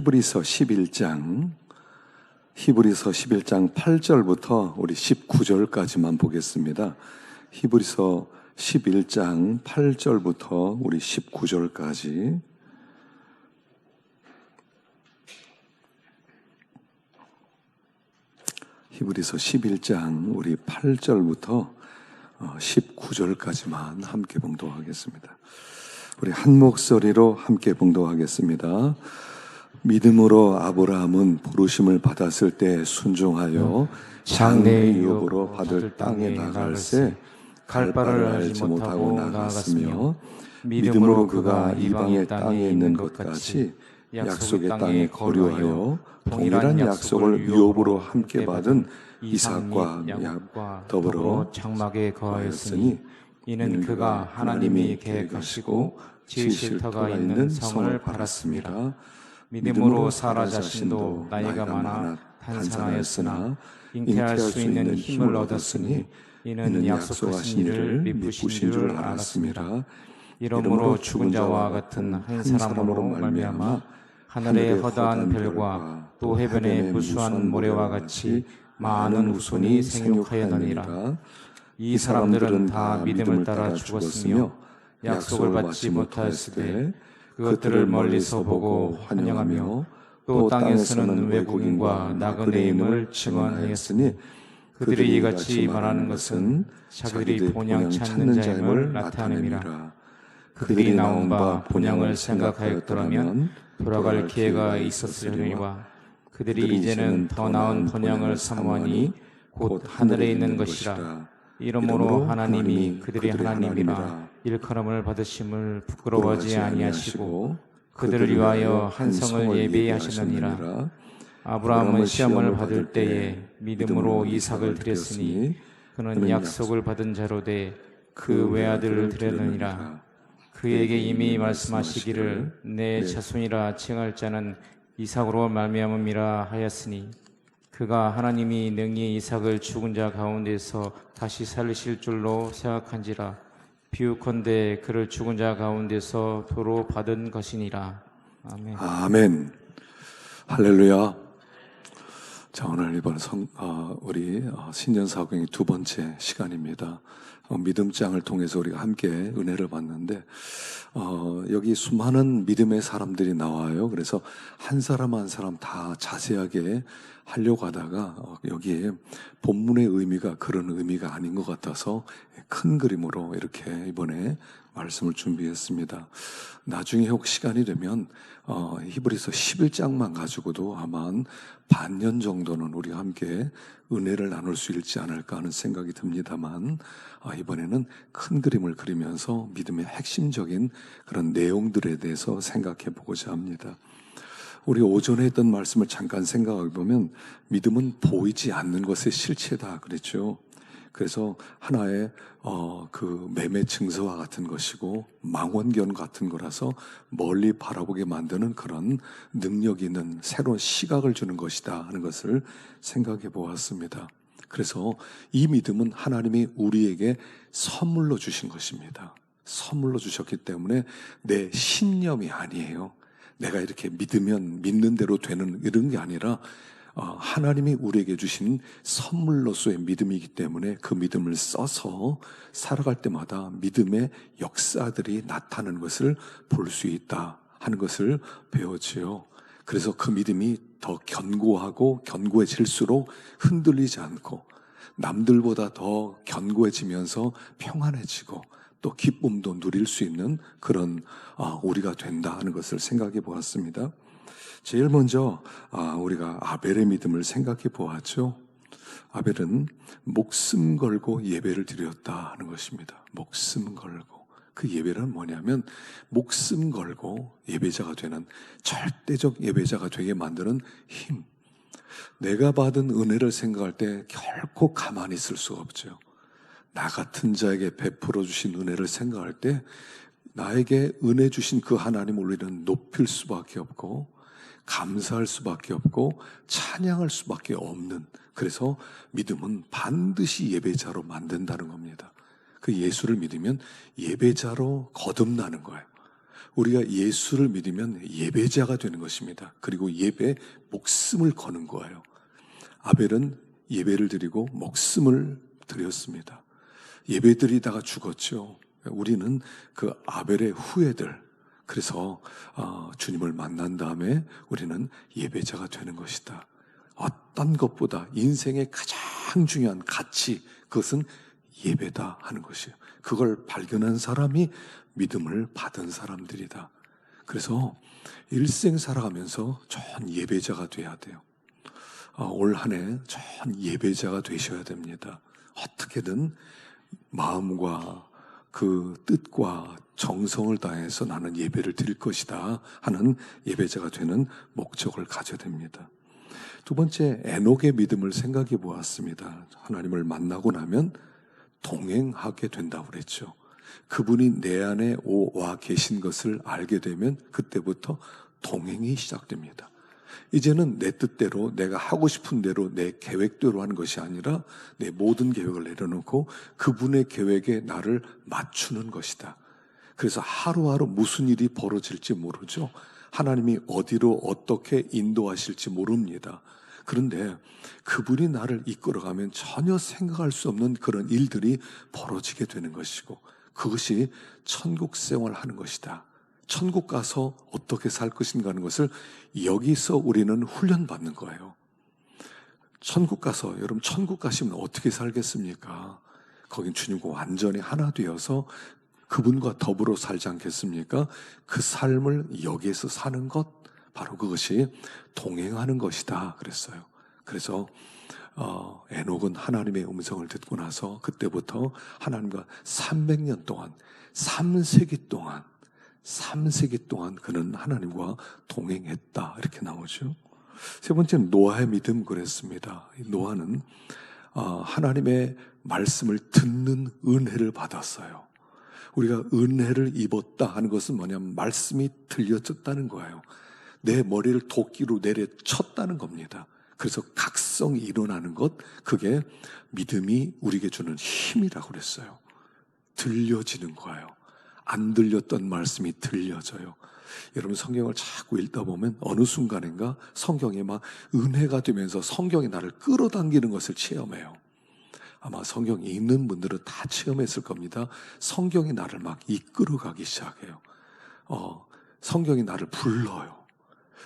히브리서 11장 8절부터 우리 19절까지만 보겠습니다. 히브리서 11장 8절부터 우리 19절까지. 히브리서 11장 우리 8절부터 19절까지만 함께 봉독하겠습니다. 우리 한 목소리로 함께 봉독하겠습니다. 믿음으로 아브라함은 부르심을 받았을 때 순종하여 장래의 유업으로 받을 땅에 나갈새 갈 바를 알지 못하고 나갔으며 믿음으로 그가 이방의 땅에 있는 것 같이 약속의 땅에 거류하여 동일한 약속을 유업으로 함께 받은 이삭과 야곱과 더불어 장막에 거하였으니 이는 그가 하나님이 계획하시고 지으실 터가 있는 성을 바랐습니다. 믿음으로 사라 자신도 나이가 많아 탄산하였으나 잉태할 수 있는 힘을 얻었으니 이는 약속하신 이를 미쁘신 줄 알았습니다. 이러므로 죽은 자와 같은 한 사람으로 말미암아 하늘의 허다한 별과 또 해변의 무수한 모래와 같이 많은 후손이 생육하였느니라. 이 사람들은 다 믿음을 따라 죽었으며 약속을 받지 못하였을 때 그것들을 멀리서 보고 환영하며 또 땅에서는 외국인과 나그네임을 증언하였으니 그들이 이같이 말하는 것은 자기들이 본향 찾는 자임을 나타냅니다. 그들이 나온 바 본향을 생각하였더라면 돌아갈 기회가 있었으려니와 그들이 이제는 더 나은 본향을 사모하니 곧 하늘에 있는 것이라. 이러므로 하나님이 그들이 하나님이라 일컬음을 받으심을 부끄러워하지 아니하시고 그들을 위하여 한 성을 예비하시느니라. 아브라함은 시험을 받을 때에 믿음으로 이삭을 드렸으니 그는 약속을 받은 자로 돼 그 외아들을 드렸느니라. 그에게 이미 말씀하시기를 내 자손이라 칭할 자는 이삭으로 말미암음이라 하였으니 그가 하나님이 능히 이삭을 죽은 자 가운데서 다시 살리실 줄로 생각한지라. 비유컨대 그를 죽은 자 가운데서 도로 받은 것이니라. 아멘. 아멘. 할렐루야. 자, 오늘 이번 우리 신년사경의 두 번째 시간입니다. 믿음장을 통해서 우리가 함께 은혜를 받는데 여기 수많은 믿음의 사람들이 나와요. 그래서 한 사람 한 사람 다 자세하게 하려고 하다가 여기에 본문의 의미가 그런 의미가 아닌 것 같아서 큰 그림으로 이렇게 이번에 말씀을 준비했습니다. 나중에 혹 시간이 되면 히브리서 11장만 가지고도 아마 한 반년 정도는 우리가 함께 은혜를 나눌 수 있지 않을까 하는 생각이 듭니다만 이번에는 큰 그림을 그리면서 믿음의 핵심적인 그런 내용들에 대해서 생각해 보고자 합니다. 우리 오전에 했던 말씀을 잠깐 생각해 보면 믿음은 보이지 않는 것의 실체다 그랬죠. 그래서 하나의 그 매매 증서와 같은 것이고 망원경 같은 거라서 멀리 바라보게 만드는 그런 능력 있는 새로운 시각을 주는 것이다 하는 것을 생각해 보았습니다. 그래서 이 믿음은 하나님이 우리에게 선물로 주신 것입니다. 선물로 주셨기 때문에 내 신념이 아니에요. 내가 이렇게 믿으면 믿는 대로 되는 이런 게 아니라 하나님이 우리에게 주신 선물로서의 믿음이기 때문에 그 믿음을 써서 살아갈 때마다 믿음의 역사들이 나타나는 것을 볼 수 있다 하는 것을 배웠지요. 그래서 그 믿음이 더 견고하고 견고해질수록 흔들리지 않고 남들보다 더 견고해지면서 평안해지고 또 기쁨도 누릴 수 있는 그런 우리가 된다 하는 것을 생각해 보았습니다. 제일 먼저 우리가 아벨의 믿음을 생각해 보았죠. 아벨은 목숨 걸고 예배를 드렸다 하는 것입니다. 목숨 걸고. 그 예배는 뭐냐면 목숨 걸고 예배자가 되는 절대적 예배자가 되게 만드는 힘. 내가 받은 은혜를 생각할 때 결코 가만히 있을 수가 없죠. 나 같은 자에게 베풀어 주신 은혜를 생각할 때 나에게 은혜 주신 그 하나님을 우리는 높일 수밖에 없고 감사할 수밖에 없고 찬양할 수밖에 없는, 그래서 믿음은 반드시 예배자로 만든다는 겁니다. 그 예수를 믿으면 예배자로 거듭나는 거예요. 우리가 예수를 믿으면 예배자가 되는 것입니다. 그리고 예배에 목숨을 거는 거예요. 아벨은 예배를 드리고 목숨을 드렸습니다. 예배 드리다가 죽었죠. 우리는 그 아벨의 후예들, 그래서 주님을 만난 다음에 우리는 예배자가 되는 것이다. 어떤 것보다 인생의 가장 중요한 가치, 그것은 예배다 하는 것이에요. 그걸 발견한 사람이 믿음을 받은 사람들이다. 그래서 일생 살아가면서 전 예배자가 돼야 돼요. 올 한 해 전 예배자가 되셔야 됩니다. 어떻게든 마음과 그 뜻과 정성을 다해서 나는 예배를 드릴 것이다 하는 예배자가 되는 목적을 가져야 됩니다. 두 번째, 에녹의 믿음을 생각해 보았습니다. 하나님을 만나고 나면 동행하게 된다고 그랬죠. 그분이 내 안에 와 계신 것을 알게 되면 그때부터 동행이 시작됩니다. 이제는 내 뜻대로, 내가 하고 싶은 대로, 내 계획대로 하는 것이 아니라 내 모든 계획을 내려놓고 그분의 계획에 나를 맞추는 것이다. 그래서 하루하루 무슨 일이 벌어질지 모르죠. 하나님이 어디로 어떻게 인도하실지 모릅니다. 그런데 그분이 나를 이끌어가면 전혀 생각할 수 없는 그런 일들이 벌어지게 되는 것이고, 그것이 천국 생활하는 것이다. 천국 가서 어떻게 살 것인가 하는 것을 여기서 우리는 훈련받는 거예요. 천국 가서, 여러분 천국 가시면 어떻게 살겠습니까? 거긴 주님과 완전히 하나 되어서 그분과 더불어 살지 않겠습니까? 그 삶을 여기에서 사는 것, 바로 그것이 동행하는 것이다 그랬어요. 그래서 에녹은 하나님의 음성을 듣고 나서 그때부터 하나님과 300년 동안, 3세기 동안 그는 하나님과 동행했다 이렇게 나오죠. 세 번째는 노아의 믿음 그랬습니다. 노아는 하나님의 말씀을 듣는 은혜를 받았어요. 우리가 은혜를 입었다 하는 것은 뭐냐면 말씀이 들려졌다는 거예요. 내 머리를 도끼로 내려쳤다는 겁니다. 그래서 각성이 일어나는 것, 그게 믿음이 우리에게 주는 힘이라고 그랬어요. 들려지는 거예요. 안 들렸던 말씀이 들려져요. 여러분 성경을 자꾸 읽다 보면 어느 순간인가 성경이 막 은혜가 되면서 성경이 나를 끌어당기는 것을 체험해요. 아마 성경 읽는 분들은 다 체험했을 겁니다. 성경이 나를 막 이끌어가기 시작해요. 성경이 나를 불러요.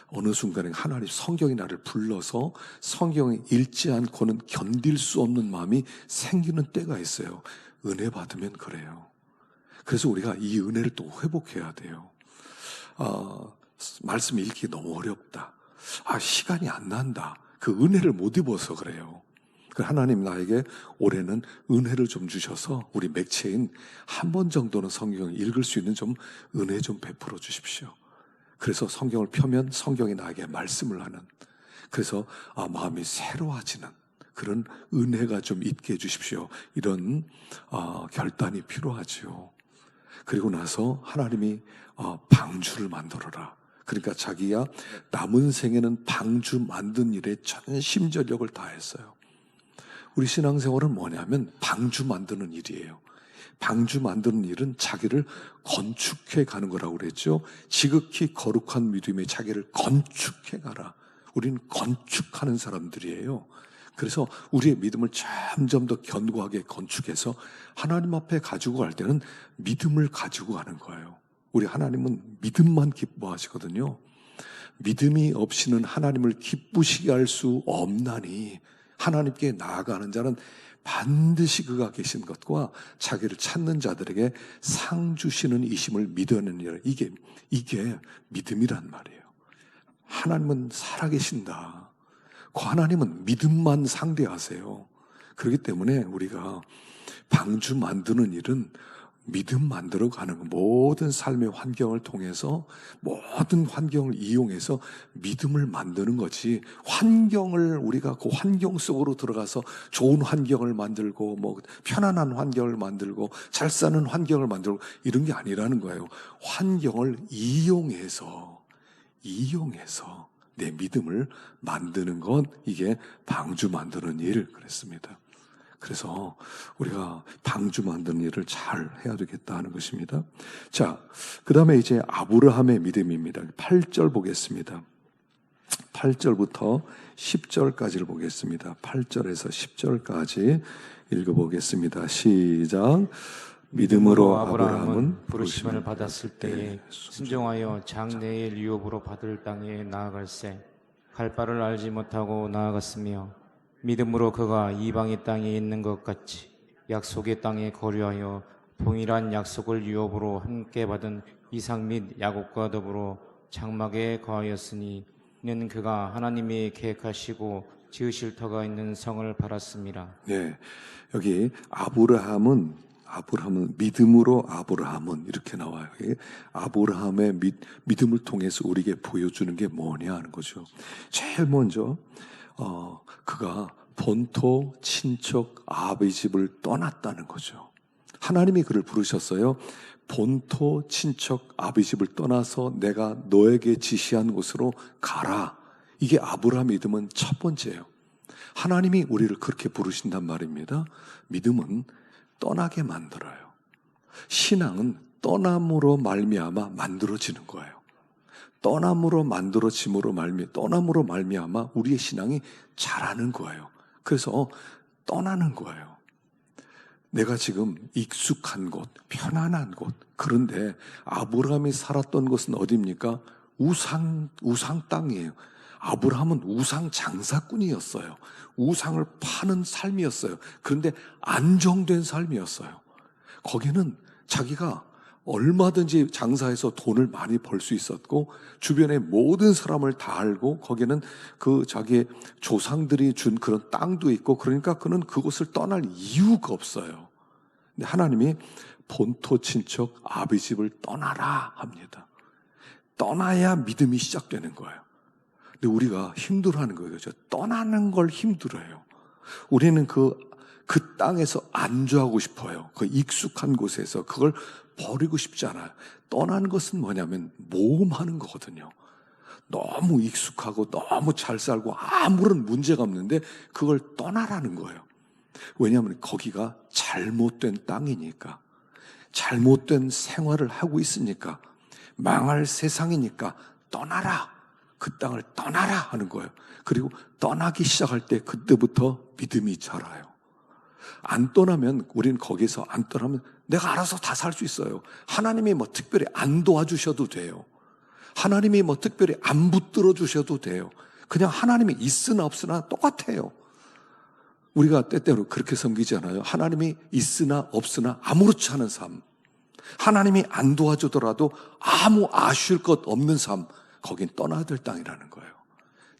어느 순간에 하나님 성경이 나를 불러서 성경을 읽지 않고는 견딜 수 없는 마음이 생기는 때가 있어요. 은혜 받으면 그래요. 그래서 우리가 이 은혜를 또 회복해야 돼요. 말씀 읽기 너무 어렵다. 시간이 안 난다. 그 은혜를 못 입어서 그래요. 하나님 나에게 올해는 은혜를 좀 주셔서 우리 맥체인 한 번 정도는 성경을 읽을 수 있는 좀 은혜 좀 베풀어 주십시오. 그래서 성경을 펴면 성경이 나에게 말씀을 하는, 그래서 마음이 새로워지는 그런 은혜가 좀 있게 해주십시오. 이런 결단이 필요하지요. 그리고 나서 하나님이 방주를 만들어라. 그러니까 자기가 남은 생에는 방주 만든 일에 전심전력을 다했어요. 우리 신앙생활은 뭐냐면 방주 만드는 일이에요. 방주 만드는 일은 자기를 건축해 가는 거라고 그랬죠. 지극히 거룩한 믿음에 자기를 건축해 가라. 우리는 건축하는 사람들이에요. 그래서 우리의 믿음을 점점 더 견고하게 건축해서 하나님 앞에 가지고 갈 때는 믿음을 가지고 가는 거예요. 우리 하나님은 믿음만 기뻐하시거든요. 믿음이 없이는 하나님을 기쁘시게 할 수 없나니 하나님께 나아가는 자는 반드시 그가 계신 것과 자기를 찾는 자들에게 상 주시는 이심을 믿어내느니라. 이게 믿음이란 말이에요. 하나님은 살아계신다. 그 하나님은 믿음만 상대하세요. 그렇기 때문에 우리가 방주 만드는 일은 믿음 만들어 가는 거, 모든 삶의 환경을 통해서 모든 환경을 이용해서 믿음을 만드는 거지, 환경을 우리가 그 환경 속으로 들어가서 좋은 환경을 만들고 뭐 편안한 환경을 만들고 잘 사는 환경을 만들고 이런 게 아니라는 거예요. 환경을 이용해서 내 믿음을 만드는 건 이게 방주 만드는 일 그랬습니다. 그래서 우리가 방주 만드는 일을 잘 해야 되겠다 하는 것입니다. 자, 그 다음에 이제 아브라함의 믿음입니다. 8절 보겠습니다. 8절부터 10절까지를 보겠습니다. 8절에서 10절까지 읽어보겠습니다. 시작. 믿음으로 아브라함은 부르심을 받았을 때에 순종하여 장래의 유업으로 받을 땅에 나아갈새 갈 바를 알지 못하고 나아갔으며 믿음으로 그가 이방의 땅에 있는 것 같이 약속의 땅에 거류하여 동일한 약속을 유업으로 함께 받은 이삭 및 야곱과 더불어 장막에 거하였으니 이는 그가 하나님이 계획하시고 지으실 터가 있는 성을 바랐습니다. 네, 여기 아브라함은 믿음으로 아브라함은 이렇게 나와요. 아브라함의 믿음을 통해서 우리에게 보여주는 게 뭐냐 하는 거죠. 제일 먼저 그가 본토 친척 아버지 집을 떠났다는 거죠. 하나님이 그를 부르셨어요. 본토 친척 아버지 집을 떠나서 내가 너에게 지시한 곳으로 가라. 이게 아브라함의 믿음은 첫 번째예요. 하나님이 우리를 그렇게 부르신단 말입니다. 믿음은 떠나게 만들어요. 신앙은 떠남으로 말미암아 만들어지는 거예요. 떠남으로 말미암아 우리의 신앙이 자라는 거예요. 그래서 떠나는 거예요. 내가 지금 익숙한 곳, 편안한 곳. 그런데 아브라함이 살았던 곳은 어디입니까? 우상 땅이에요. 아브라함은 우상 장사꾼이었어요. 우상을 파는 삶이었어요. 그런데 안정된 삶이었어요. 거기는 자기가 얼마든지 장사해서 돈을 많이 벌 수 있었고 주변의 모든 사람을 다 알고 거기는 그 자기의 조상들이 준 그런 땅도 있고 그러니까 그는 그곳을 떠날 이유가 없어요. 근데 하나님이 본토 친척 아비 집을 떠나라 합니다. 떠나야 믿음이 시작되는 거예요. 근데 우리가 힘들어하는 거예요. 떠나는 걸 힘들어해요. 우리는 그 땅에서 안주하고 싶어요. 그 익숙한 곳에서 그걸 버리고 싶지 않아요. 떠나는 것은 뭐냐면 모험하는 거거든요. 너무 익숙하고 너무 잘 살고 아무런 문제가 없는데 그걸 떠나라는 거예요. 왜냐하면 거기가 잘못된 땅이니까, 잘못된 생활을 하고 있으니까, 망할 세상이니까 떠나라. 그 땅을 떠나라 하는 거예요. 그리고 떠나기 시작할 때 그때부터 믿음이 자라요. 안 떠나면 우리는 거기서 안 떠나면 내가 알아서 다 살 수 있어요. 하나님이 뭐 특별히 안 도와주셔도 돼요. 하나님이 뭐 특별히 안 붙들어 주셔도 돼요. 그냥 하나님이 있으나 없으나 똑같아요. 우리가 때때로 그렇게 섬기잖아요. 하나님이 있으나 없으나 아무렇지 않은 삶. 하나님이 안 도와주더라도 아무 아쉬울 것 없는 삶. 거긴 떠나야 될 땅이라는 거예요.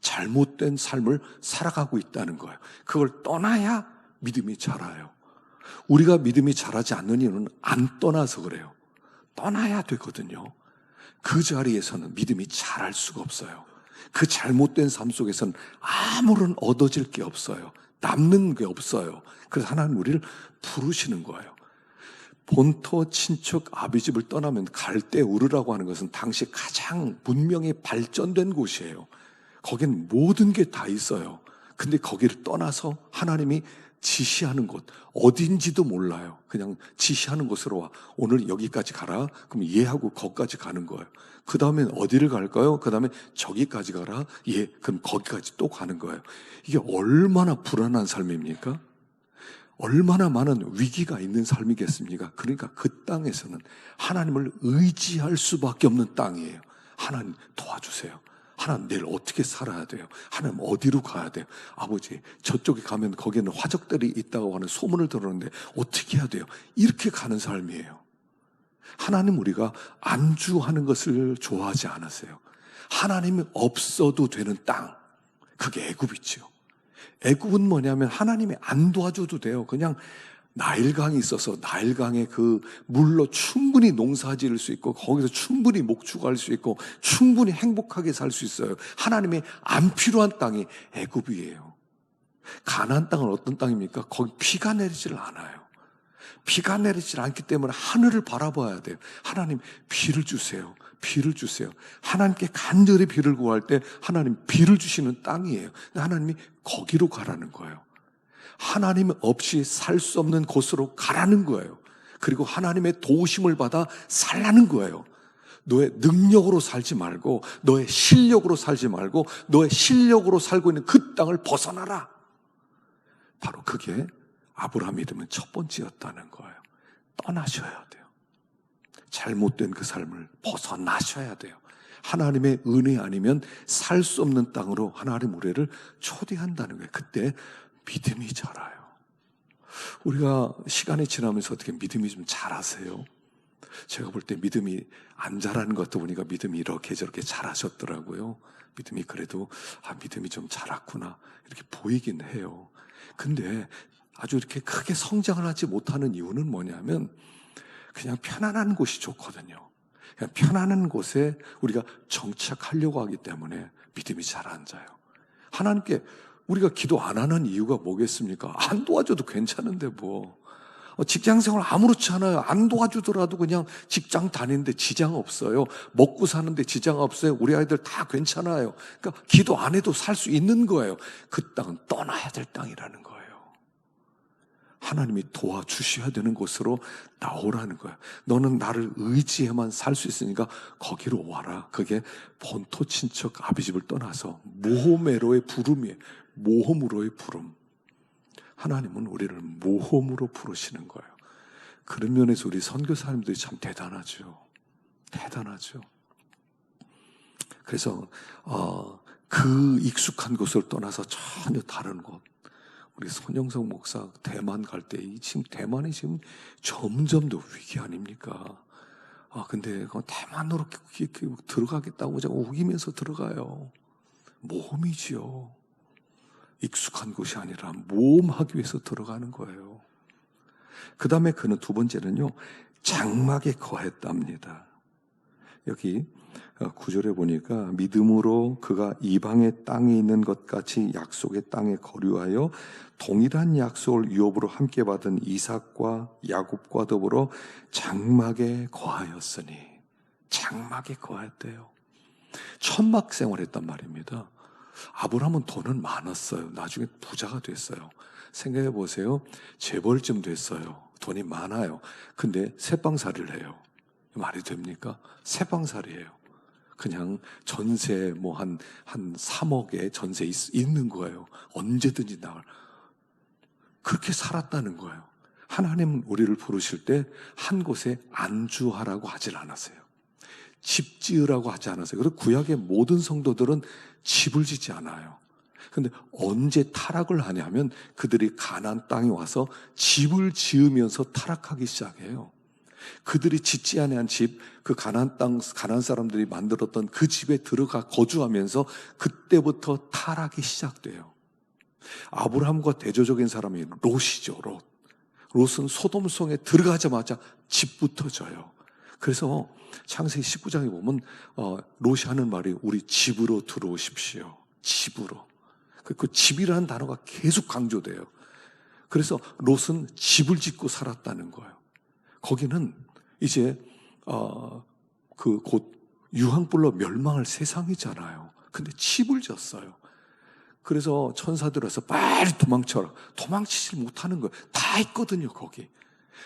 잘못된 삶을 살아가고 있다는 거예요. 그걸 떠나야 믿음이 자라요. 우리가 믿음이 자라지 않는 이유는 안 떠나서 그래요. 떠나야 되거든요. 그 자리에서는 믿음이 자랄 수가 없어요. 그 잘못된 삶 속에서는 아무런 얻어질 게 없어요. 남는 게 없어요. 그래서 하나님 우리를 부르시는 거예요. 본토 친척 아비 집을 떠나면 갈대우르라고 하는 것은 당시 가장 문명이 발전된 곳이에요. 거긴 모든 게 다 있어요. 근데 거기를 떠나서 하나님이 지시하는 곳, 어딘지도 몰라요. 그냥 지시하는 곳으로 와. 오늘 여기까지 가라. 그럼 얘하고 거기까지 가는 거예요. 그 다음엔 어디를 갈까요? 그 다음에 저기까지 가라. 예, 그럼 거기까지 또 가는 거예요. 이게 얼마나 불안한 삶입니까? 얼마나 많은 위기가 있는 삶이겠습니까? 그러니까 그 땅에서는 하나님을 의지할 수밖에 없는 땅이에요. 하나님 도와주세요. 하나님 내일 어떻게 살아야 돼요? 하나님 어디로 가야 돼요? 아버지 저쪽에 가면 거기에는 화적들이 있다고 하는 소문을 들었는데 어떻게 해야 돼요? 이렇게 가는 삶이에요. 하나님 우리가 안주하는 것을 좋아하지 않으세요. 하나님이 없어도 되는 땅, 그게 애굽이죠. 애굽은 뭐냐면 하나님이 안 도와줘도 돼요. 그냥 나일강이 있어서 나일강의 그 물로 충분히 농사 지을 수 있고 거기서 충분히 목축할 수 있고 충분히 행복하게 살 수 있어요. 하나님이 안 필요한 땅이 애굽이에요. 가나안 땅은 어떤 땅입니까? 거기 비가 내리질 않아요. 비가 내리질 않기 때문에 하늘을 바라봐야 돼요. 하나님 비를 주세요. 비를 주세요. 하나님께 간절히 비를 구할 때 하나님 비를 주시는 땅이에요. 하나님이 거기로 가라는 거예요. 하나님 없이 살 수 없는 곳으로 가라는 거예요. 그리고 하나님의 도우심을 받아 살라는 거예요. 너의 능력으로 살지 말고, 너의 실력으로 살지 말고, 너의 실력으로 살고 있는 그 땅을 벗어나라. 바로 그게 아브라함 믿음은 첫 번째였다는 거예요. 떠나셔야 돼요. 잘못된 그 삶을 벗어나셔야 돼요. 하나님의 은혜 아니면 살 수 없는 땅으로 하나님 우리를 초대한다는 거예요. 그때 믿음이 자라요. 우리가 시간이 지나면서 어떻게 믿음이 좀 자라세요? 제가 볼 때 믿음이 안 자라는 것도 보니까 믿음이 이렇게 저렇게 자라셨더라고요. 믿음이 그래도 믿음이 좀 자랐구나 이렇게 보이긴 해요. 근데 아주 이렇게 크게 성장을 하지 못하는 이유는 뭐냐면 그냥 편안한 곳이 좋거든요. 그냥 편안한 곳에 우리가 정착하려고 하기 때문에 믿음이 잘 안 자요. 하나님께 우리가 기도 안 하는 이유가 뭐겠습니까? 안 도와줘도 괜찮은데 뭐. 직장생활 아무렇지 않아요. 안 도와주더라도 그냥 직장 다니는데 지장 없어요. 먹고 사는데 지장 없어요. 우리 아이들 다 괜찮아요. 그러니까 기도 안 해도 살 수 있는 거예요. 그 땅은 떠나야 될 땅이라는 거예요. 하나님이 도와주셔야 되는 곳으로 나오라는 거예요. 너는 나를 의지해만 살 수 있으니까 거기로 와라. 그게 본토 친척 아비집을 떠나서 모험으로의 부름이에요. 모험으로의 부름. 하나님은 우리를 모험으로 부르시는 거예요. 그런 면에서 우리 선교사님들이 참 대단하죠. 대단하죠. 그래서 그 익숙한 곳을 떠나서 전혀 다른 곳. 우리 손영석 목사 대만 갈 때 지금 대만이 지금 점점 더 위기 아닙니까? 근데 대만으로 들어가겠다고 제가 우기면서 들어가요. 모험이지요. 익숙한 곳이 아니라 모험하기 위해서 들어가는 거예요. 그 다음에 그는 두 번째는요, 장막에 거했답니다. 여기 9절에 보니까 믿음으로 그가 이방의 땅에 있는 것 같이 약속의 땅에 거류하여 동일한 약속을 유업으로 함께 받은 이삭과 야곱과 더불어 장막에 거하였으니. 장막에 거했대요. 천막 생활했단 말입니다. 아브라함은 돈은 많았어요. 나중에 부자가 됐어요. 생각해 보세요. 재벌쯤 됐어요. 돈이 많아요. 근데 새빵살이를 해요. 말이 됩니까? 새빵살이에요. 그냥 전세 한 3억에 전세 있는 거예요. 언제든지 나갈. 그렇게 살았다는 거예요. 하나님은 우리를 부르실 때 한 곳에 안주하라고 하질 않았어요. 집 지으라고 하지 않았어요. 그리고 구약의 모든 성도들은 집을 짓지 않아요. 근데 언제 타락을 하냐면 그들이 가나안 땅에 와서 집을 지으면서 타락하기 시작해요. 그들이 짓지 아니한 집, 그 가나안 땅, 가나안 사람들이 만들었던 그 집에 들어가 거주하면서 그때부터 타락이 시작돼요. 아브라함과 대조적인 사람이 롯이죠, 롯. 롯은 소돔성에 들어가자마자 집부터 져요. 그래서 창세기 19장에 보면 롯이 하는 말이 우리 집으로 들어오십시오. 집으로. 그 집이라는 단어가 계속 강조돼요. 그래서 롯은 집을 짓고 살았다는 거예요. 거기는 이제 곧 유황불로 멸망할 세상이잖아요. 근데 집을 졌어요. 그래서 천사들 와서 빨리 도망쳐라. 도망치질 못하는 거예요. 다 있거든요, 거기.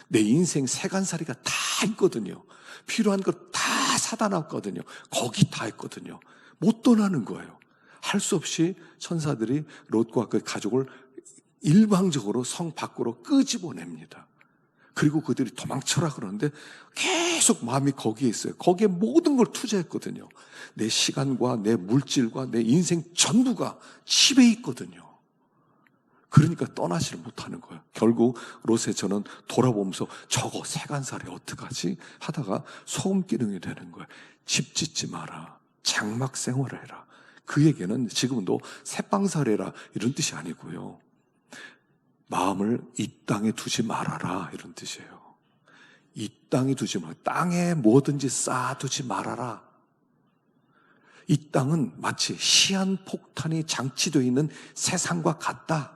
내 인생 세간살이가 다 있거든요. 필요한 거 다 사다 놨거든요. 거기 다 있거든요. 못 떠나는 거예요. 할 수 없이 천사들이 롯과 그 가족을 일방적으로 성 밖으로 끄집어냅니다. 그리고 그들이 도망쳐라 그러는데 계속 마음이 거기에 있어요. 거기에 모든 걸 투자했거든요. 내 시간과 내 물질과 내 인생 전부가 집에 있거든요. 그러니까 떠나지를 못하는 거예요. 결국 롯의 저는 돌아보면서 저거 세간살이 어떡하지? 하다가 소금기둥이 되는 거예요. 집 짓지 마라. 장막 생활을 해라. 그 얘기는 지금도 새빵살해라 이런 뜻이 아니고요. 마음을 이 땅에 두지 말아라 이런 뜻이에요. 이 땅에 두지 말아라. 땅에 뭐든지 쌓아두지 말아라. 이 땅은 마치 시한폭탄이 장치되어 있는 세상과 같다.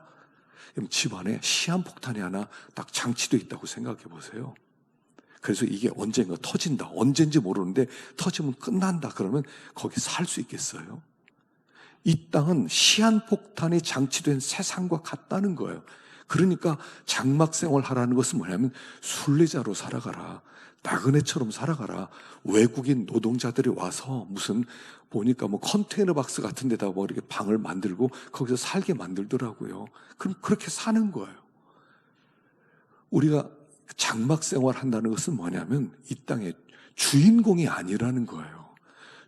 집안에 시한폭탄이 하나 딱 장치되어 있다고 생각해 보세요. 그래서 이게 언젠가 터진다. 언젠지 모르는데 터지면 끝난다. 그러면 거기 살 수 있겠어요? 이 땅은 시한폭탄이 장치된 세상과 같다는 거예요. 그러니까 장막 생활하라는 것은 뭐냐면 순례자로 살아가라. 나그네처럼 살아가라. 외국인 노동자들이 와서 무슨 보니까 뭐 컨테이너 박스 같은 데다 뭐 이렇게 방을 만들고 거기서 살게 만들더라고요. 그럼 그렇게 사는 거예요. 우리가 장막 생활 한다는 것은 뭐냐면 이 땅의 주인공이 아니라는 거예요.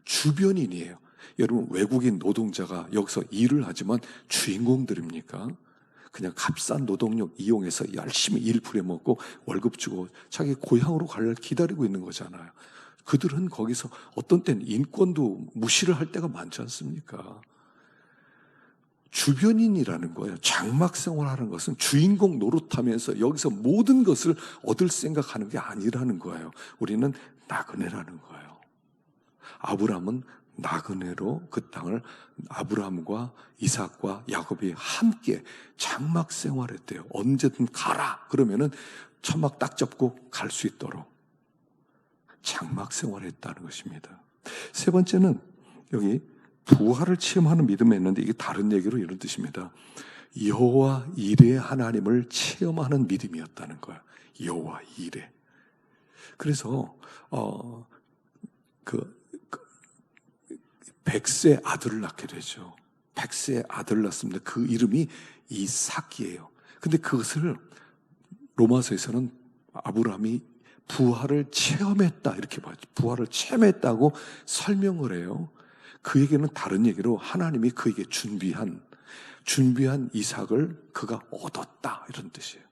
주변인이에요. 여러분, 외국인 노동자가 여기서 일을 하지만 주인공들입니까? 그냥 값싼 노동력 이용해서 열심히 일 부려먹고 월급 주고 자기 고향으로 가려고 기다리고 있는 거잖아요. 그들은 거기서 어떤 때는 인권도 무시를 할 때가 많지 않습니까? 주변인이라는 거예요. 장막 생활하는 것은 주인공 노릇하면서 여기서 모든 것을 얻을 생각하는 게 아니라는 거예요. 우리는 나그네라는 거예요. 아브라함은 나그네로 그 땅을 아브라함과 이삭과 야곱이 함께 장막 생활했대요. 언제든 가라. 그러면은 천막 딱 잡고 갈 수 있도록 장막 생활했다는 것입니다. 세 번째는 여기 부활을 체험하는 믿음이 있는데 이게 다른 얘기로 이런 뜻입니다. 여호와 이레 하나님을 체험하는 믿음이었다는 거야. 여호와 이레. 그래서 백세 아들을 낳게 되죠. 백세 아들을 낳습니다. 그 이름이 이삭이에요. 근데 그것을 로마서에서는 아브라함이 부활을 체험했다 이렇게 봐요. 부활을 체험했다고 설명을 해요. 그 얘기는 다른 얘기로 하나님이 그에게 준비한 이삭을 그가 얻었다 이런 뜻이에요.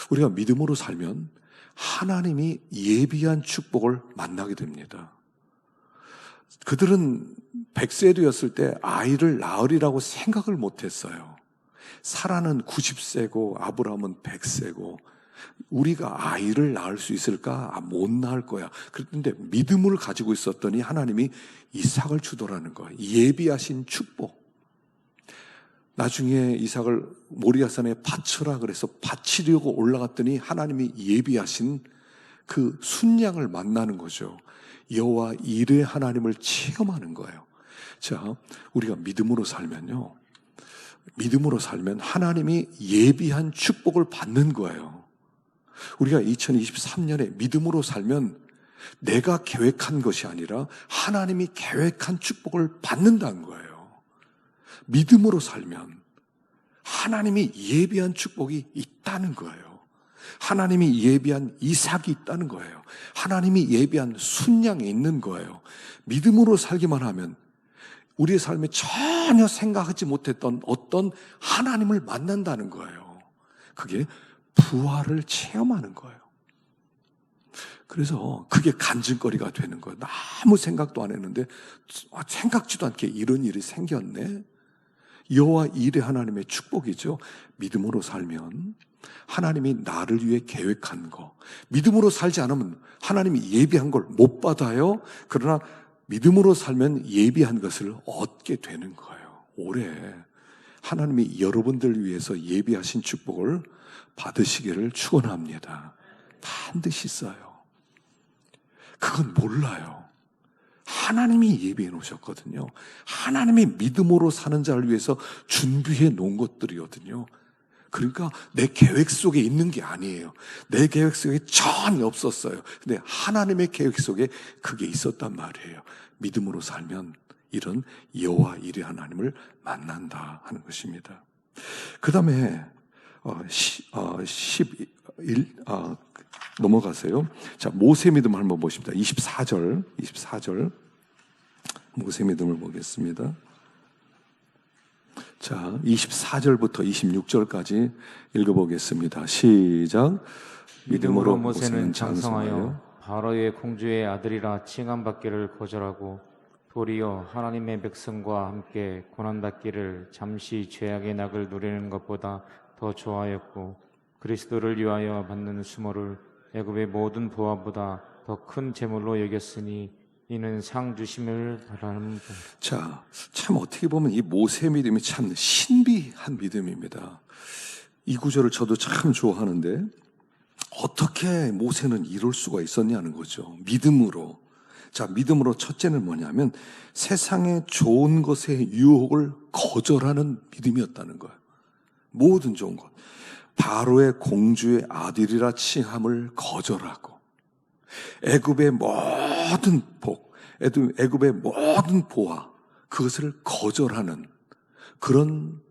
우리가 믿음으로 살면 하나님이 예비한 축복을 만나게 됩니다. 그들은 100세 되었을 때 아이를 낳으리라고 생각을 못했어요. 사라는 90세고 아브라함은 100세고 우리가 아이를 낳을 수 있을까? 못 낳을 거야. 그런데 믿음을 가지고 있었더니 하나님이 이삭을 주더라는 거예요. 예비하신 축복. 나중에 이삭을 모리아산에 바쳐라 그래서 바치려고 올라갔더니 하나님이 예비하신 그 순양을 만나는 거죠. 여호와 이레 하나님을 체험하는 거예요. 자, 우리가 믿음으로 살면요. 믿음으로 살면 하나님이 예비한 축복을 받는 거예요. 우리가 2023년에 믿음으로 살면 내가 계획한 것이 아니라 하나님이 계획한 축복을 받는다는 거예요. 믿음으로 살면 하나님이 예비한 축복이 있다는 거예요. 하나님이 예비한 이삭이 있다는 거예요. 하나님이 예비한 순양이 있는 거예요. 믿음으로 살기만 하면 우리의 삶에 전혀 생각하지 못했던 어떤 하나님을 만난다는 거예요. 그게 부활을 체험하는 거예요. 그래서 그게 간증거리가 되는 거예요. 아무 생각도 안 했는데 생각지도 않게 이런 일이 생겼네. 여호와 이레 하나님의 축복이죠. 믿음으로 살면 하나님이 나를 위해 계획한 거, 믿음으로 살지 않으면 하나님이 예비한 걸 못 받아요. 그러나 믿음으로 살면 예비한 것을 얻게 되는 거예요. 올해 하나님이 여러분들 위해서 예비하신 축복을 받으시기를 축원합니다. 반드시 있어요. 그건 몰라요. 하나님이 예비해 놓으셨거든요. 하나님이 믿음으로 사는 자를 위해서 준비해 놓은 것들이거든요. 그러니까 내 계획 속에 있는 게 아니에요. 내 계획 속에 전혀 없었어요. 근데 하나님의 계획 속에 그게 있었단 말이에요. 믿음으로 살면 이런 여호와 이레 하나님을 만난다 하는 것입니다. 그 다음에 11 넘어가세요. 자, 모세 믿음 한번 보십니다. 24절 모세 믿음을 보겠습니다. 자, 24절부터 26절까지 읽어보겠습니다. 시작. 믿음으로 모세는 장성하여 바로의 공주의 아들이라 칭함받기를 거절하고 도리어 하나님의 백성과 함께 고난받기를 잠시 죄악의 낙을 누리는 것보다 더 좋아하였고 그리스도를 위하여 받는 수모를 애굽의 모든 부하보다 더 큰 재물로 여겼으니 이는 상 주심을 바라는 분. 자, 참 어떻게 보면 이 모세 믿음이 참 신비한 믿음입니다. 이 구절을 저도 참 좋아하는데 어떻게 모세는 이룰 수가 있었냐는 거죠. 믿음으로. 자, 믿음으로 첫째는 뭐냐면 세상의 좋은 것의 유혹을 거절하는 믿음이었다는 거예요. 모든 좋은 것, 바로의 공주의 아들이라 칭함을 거절하고 애굽의 모든 복, 애굽의 모든 보화, 그것을 거절하는 그런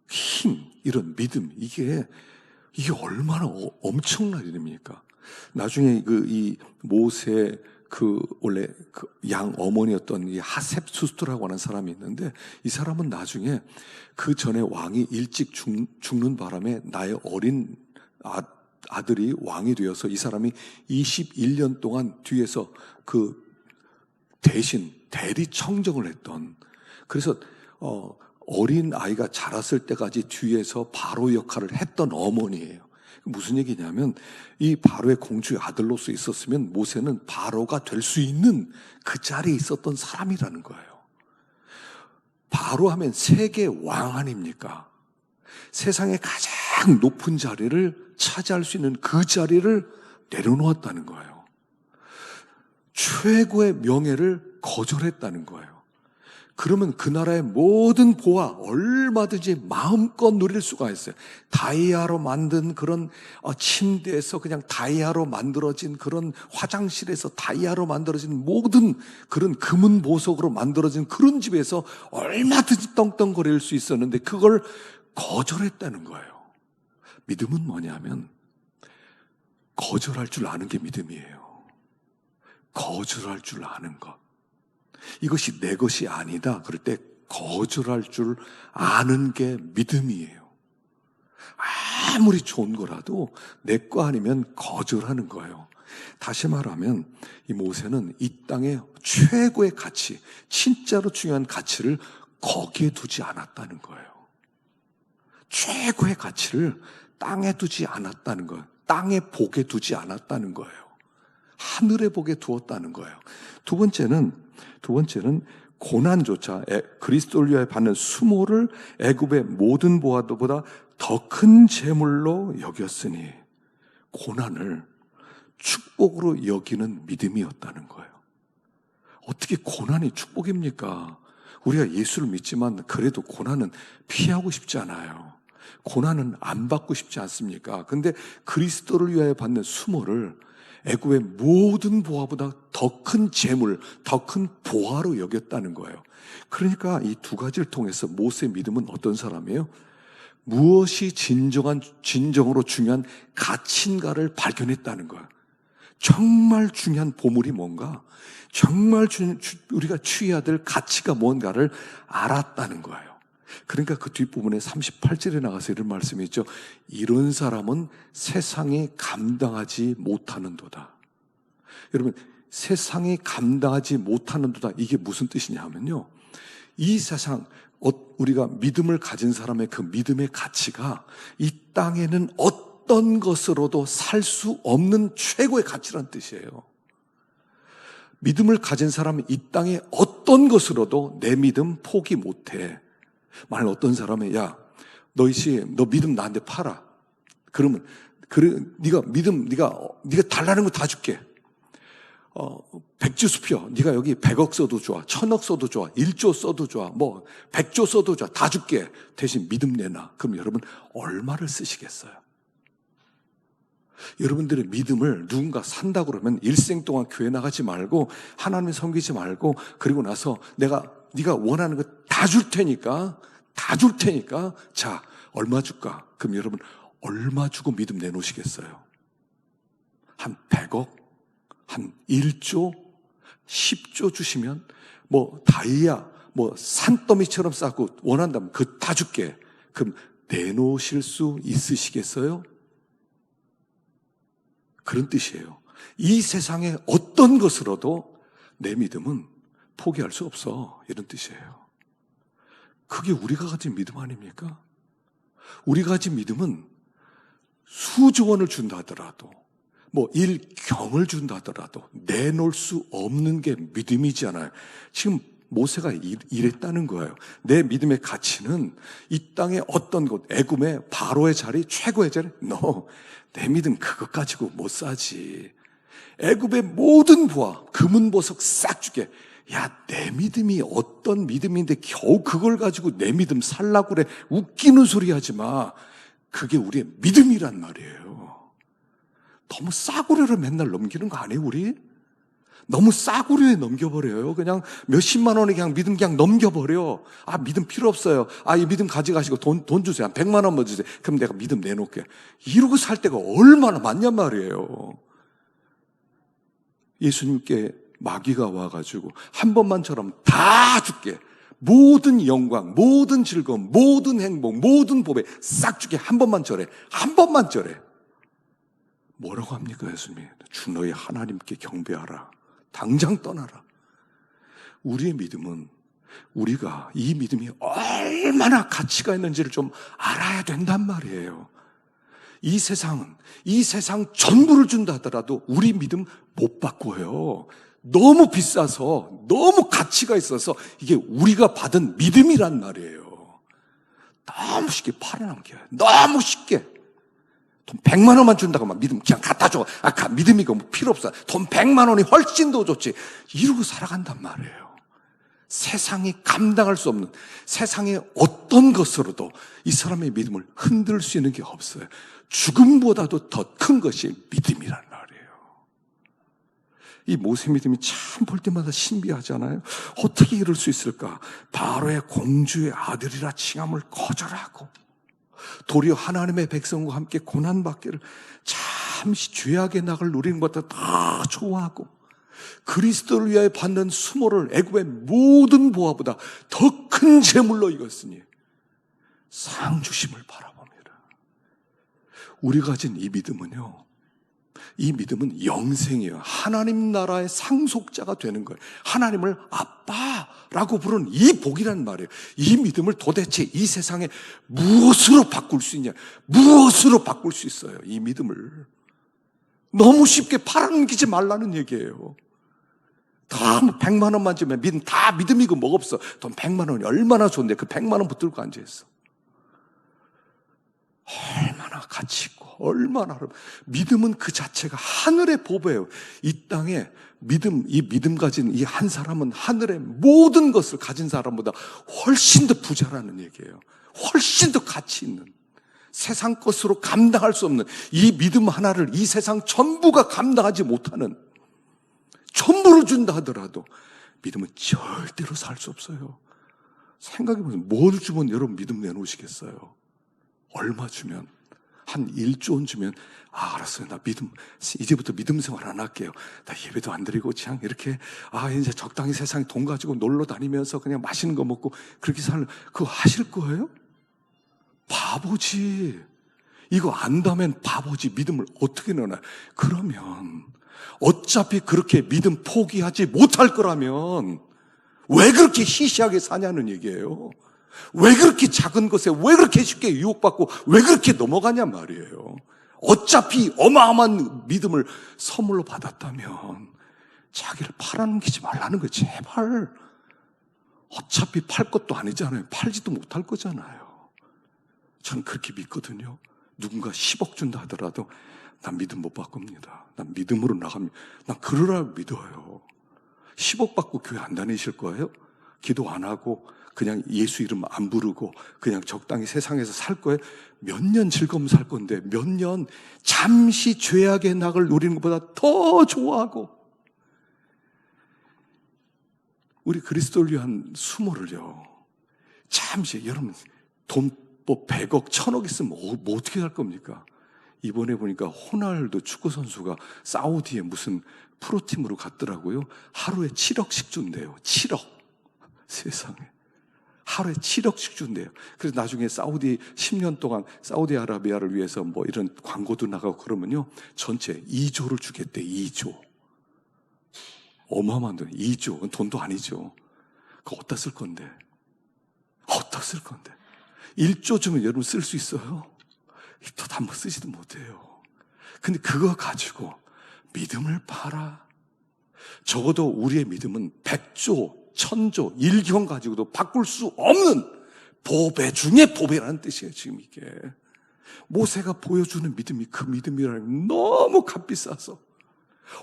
힘, 이런 믿음, 이게 얼마나 엄청난 일입니까? 나중에 이 모세 원래 양 어머니였던 이 하셉수스라고 하는 사람이 있는데, 이 사람은 나중에 그 전에 왕이 일찍 죽는 바람에 나의 어린 아들이 왕이 되어서 이 사람이 21년 동안 뒤에서 대신 대리 청정을 했던, 그래서 어린 아이가 자랐을 때까지 뒤에서 바로 역할을 했던 어머니예요. 무슨 얘기냐면 이 바로의 공주의 아들로서 있었으면 모세는 바로가 될 수 있는 그 자리에 있었던 사람이라는 거예요. 바로 하면 세계 왕 아닙니까? 세상의 가장 높은 자리를 차지할 수 있는 그 자리를 내려놓았다는 거예요. 최고의 명예를 거절했다는 거예요. 그러면 그 나라의 모든 보화 얼마든지 마음껏 누릴 수가 있어요. 다이아로 만든 그런 침대에서 그냥 다이아로 만들어진 그런 화장실에서 다이아로 만들어진 모든 그런 금은 보석으로 만들어진 그런 집에서 얼마든지 떵떵거릴 수 있었는데 그걸 거절했다는 거예요. 믿음은 뭐냐면 거절할 줄 아는 게 믿음이에요. 거절할 줄 아는 것. 이것이 내 것이 아니다 그럴 때 거절할 줄 아는 게 믿음이에요. 아무리 좋은 거라도 내 거 아니면 거절하는 거예요. 다시 말하면 이 모세는 이 땅의 최고의 가치, 진짜로 중요한 가치를 거기에 두지 않았다는 거예요. 최고의 가치를 땅에 두지 않았다는 거예요. 땅의 복에 두지 않았다는 거예요. 하늘의 복에 두었다는 거예요. 두 번째는 고난조차 그리스도를 위하여 받는 수모를 애굽의 모든 보화보다 더 큰 재물로 여겼으니 고난을 축복으로 여기는 믿음이었다는 거예요. 어떻게 고난이 축복입니까? 우리가 예수를 믿지만 그래도 고난은 피하고 싶지 않아요. 고난은 안 받고 싶지 않습니까? 근데 그리스도를 위하여 받는 수모를 애굽의 모든 보화보다 더 큰 재물, 더 큰 보화로 여겼다는 거예요. 그러니까 이 두 가지를 통해서 모세의 믿음은 어떤 사람이에요? 무엇이 진정으로 중요한 가치인가를 발견했다는 거예요. 정말 중요한 보물이 뭔가, 정말 우리가 취해야 될 가치가 뭔가를 알았다는 거예요. 그러니까 그 뒷부분에 38절에 나가서 이런 말씀이 있죠. 이런 사람은 세상이 감당하지 못하는도다. 여러분, 세상이 감당하지 못하는도다, 이게 무슨 뜻이냐 하면요, 이 세상, 우리가 믿음을 가진 사람의 그 믿음의 가치가 이 땅에는 어떤 것으로도 살 수 없는 최고의 가치란 뜻이에요. 믿음을 가진 사람은 이 땅에 어떤 것으로도 내 믿음 포기 못해. 만약 어떤 사람이 너 믿음 나한테 팔아. 그러면 네가 달라는 거 다 줄게. 백지수표, 네가 여기 100억 써도 좋아, 1000억 써도 좋아, 1조 써도 좋아, 100조 써도 좋아, 다 줄게. 대신 믿음 내놔. 그럼 여러분 얼마를 쓰시겠어요? 여러분들의 믿음을 누군가 산다고 그러면 일생 동안 교회 나가지 말고 하나님 섬기지 말고, 그리고 나서 네가 원하는 거 다 줄 테니까 자, 얼마 줄까? 그럼 여러분 얼마 주고 믿음 내놓으시겠어요? 한 100억? 한 1조? 10조 주시면 다이아 산더미처럼 쌓고 원한다면 그거 다 줄게. 그럼 내놓으실 수 있으시겠어요? 그런 뜻이에요. 이 세상의 어떤 것으로도 내 믿음은 포기할 수 없어, 이런 뜻이에요. 그게 우리가 가진 믿음 아닙니까? 우리가 가진 믿음은 수조 원을 준다 하더라도, 일경을 준다 하더라도 내놓을 수 없는 게 믿음이잖아요. 지금 모세가 이랬다는 거예요. 내 믿음의 가치는 이 땅의 어떤 곳, 애굽의 바로의 자리, 최고의 자리, 내 믿음 그것 가지고 못 사지. 애굽의 모든 부와 금은 보석 싹 주게. 야, 내 믿음이 어떤 믿음인데 겨우 그걸 가지고 내 믿음 살라고 그래. 웃기는 소리 하지 마. 그게 우리의 믿음이란 말이에요. 너무 싸구려로 맨날 넘기는 거 아니에요, 우리? 너무 싸구려에 넘겨버려요. 그냥 몇십만 원에 그냥 믿음 그냥 넘겨버려. 아, 믿음 필요 없어요. 아, 이 믿음 가져가시고 돈 주세요. 한 100만 원만 주세요. 그럼 내가 믿음 내놓을게. 이러고 살 때가 얼마나 많냔 말이에요. 예수님께 마귀가 와가지고 한 번만처럼 다 줄게. 모든 영광, 모든 즐거움, 모든 행복, 모든 보배 싹 주게. 한 번만 절해. 한 번만 절해. 뭐라고 합니까, 예수님이? 주 너의 하나님께 경배하라. 당장 떠나라. 우리의 믿음은 우리가 이 믿음이 얼마나 가치가 있는지를 좀 알아야 된단 말이에요. 이 세상 전부를 준다 하더라도 우리 믿음 못 바꿔요. 너무 비싸서, 너무 가치가 있어서 이게 우리가 받은 믿음이란 말이에요. 너무 쉽게 팔아넘겨요. 너무 쉽게. 돈 100만 원만 준다고 막 믿음 그냥 갖다 줘. 아, 믿음이 뭐 필요 없어. 돈 100만 원이 훨씬 더 좋지. 이러고 살아간단 말이에요. 세상이 감당할 수 없는, 세상의 어떤 것으로도 이 사람의 믿음을 흔들 수 있는 게 없어요. 죽음보다도 더 큰 것이 믿음이란 말이에요. 이 모세 믿음이 참 볼 때마다 신비하잖아요. 어떻게 이럴 수 있을까? 바로의 공주의 아들이라 칭함을 거절하고 도리어 하나님의 백성과 함께 고난받기를 잠시 죄악의 낙을 누리는 것보다 더 좋아하고 그리스도를 위하여 받는 수모를 애굽의 모든 보화보다 더 큰 재물로 이겼으니 상 주심을 바라봅니다. 우리가 가진 이 믿음은요, 이 믿음은 영생이에요. 하나님 나라의 상속자가 되는 거예요. 하나님을 아빠라고 부르는 이 복이란 말이에요. 이 믿음을 도대체 이 세상에 무엇으로 바꿀 수 있냐? 무엇으로 바꿀 수 있어요? 이 믿음을. 너무 쉽게 팔아넘기지 말라는 얘기예요. 다 100만 원만 주면 믿음, 다 믿음이고 뭐가 없어. 돈 100만 원이 얼마나 좋은데 그 100만 원 붙들고 앉아있어. 얼마나 가치 있고 얼마나 믿음은 그 자체가 하늘의 보배예요. 이 땅에 이 믿음 가진 이 한 사람은 하늘의 모든 것을 가진 사람보다 훨씬 더 부자라는 얘기예요. 훨씬 더 가치 있는, 세상 것으로 감당할 수 없는 이 믿음 하나를 이 세상 전부가 감당하지 못하는, 전부를 준다 하더라도 믿음은 절대로 살 수 없어요. 생각해보세요. 뭘 주면 여러분 믿음 내놓으시겠어요? 얼마 주면? 한 1조 원 주면, 아, 알았어요. 나 믿음, 이제부터 믿음 생활 안 할게요. 나 예배도 안 드리고 그냥 이렇게, 이제 적당히 세상에 돈 가지고 놀러 다니면서 그냥 맛있는 거 먹고 그렇게 그거 하실 거예요? 바보지. 이거 안다면 바보지. 믿음을 어떻게 넣어놔요? 그러면 어차피 그렇게 믿음 포기하지 못할 거라면 왜 그렇게 시시하게 사냐는 얘기예요. 왜 그렇게 작은 것에 왜 그렇게 쉽게 유혹받고 왜 그렇게 넘어가냐 말이에요. 어차피 어마어마한 믿음을 선물로 받았다면 자기를 팔아넘기지 말라는 거예요. 제발. 어차피 팔 것도 아니잖아요. 팔지도 못할 거잖아요. 저는 그렇게 믿거든요. 누군가 10억 준다 하더라도 난 믿음 못 바꿉니다. 난 믿음으로 나갑니다. 난 그러라고 믿어요. 10억 받고 교회 안 다니실 거예요? 기도 안 하고 그냥 예수 이름 안 부르고 그냥 적당히 세상에서 살 거예요? 몇 년 즐거움 살 건데 몇 년 잠시 죄악의 낙을 누리는 것보다 더 좋아하고 우리 그리스도를 위한 수모를요. 잠시 여러분 돈 뭐 100억, 1000억 있으면 뭐 어떻게 할 겁니까? 이번에 보니까 호날두 축구선수가 사우디에 무슨 프로팀으로 갔더라고요. 하루에 7억씩 준대요. 7억. 세상에. 하루에 7억씩 준대요. 그래서 나중에 10년 동안 사우디아라비아를 위해서 뭐 이런 광고도 나가고 그러면요. 전체 2조를 주겠대. 2조. 어마어마한 돈. 2조. 그건 돈도 아니죠. 그거 어디다 쓸 건데? 어디다 쓸 건데? 1조 주면 여러분 쓸 수 있어요? 더 한번 쓰지도 못해요. 근데 그거 가지고 믿음을 팔아. 적어도 우리의 믿음은 100조, 1000조, 1경 가지고도 바꿀 수 없는 보배 중에 보배라는 뜻이에요, 지금 이게. 모세가 보여주는 믿음이 그 믿음이라는 너무 값비싸서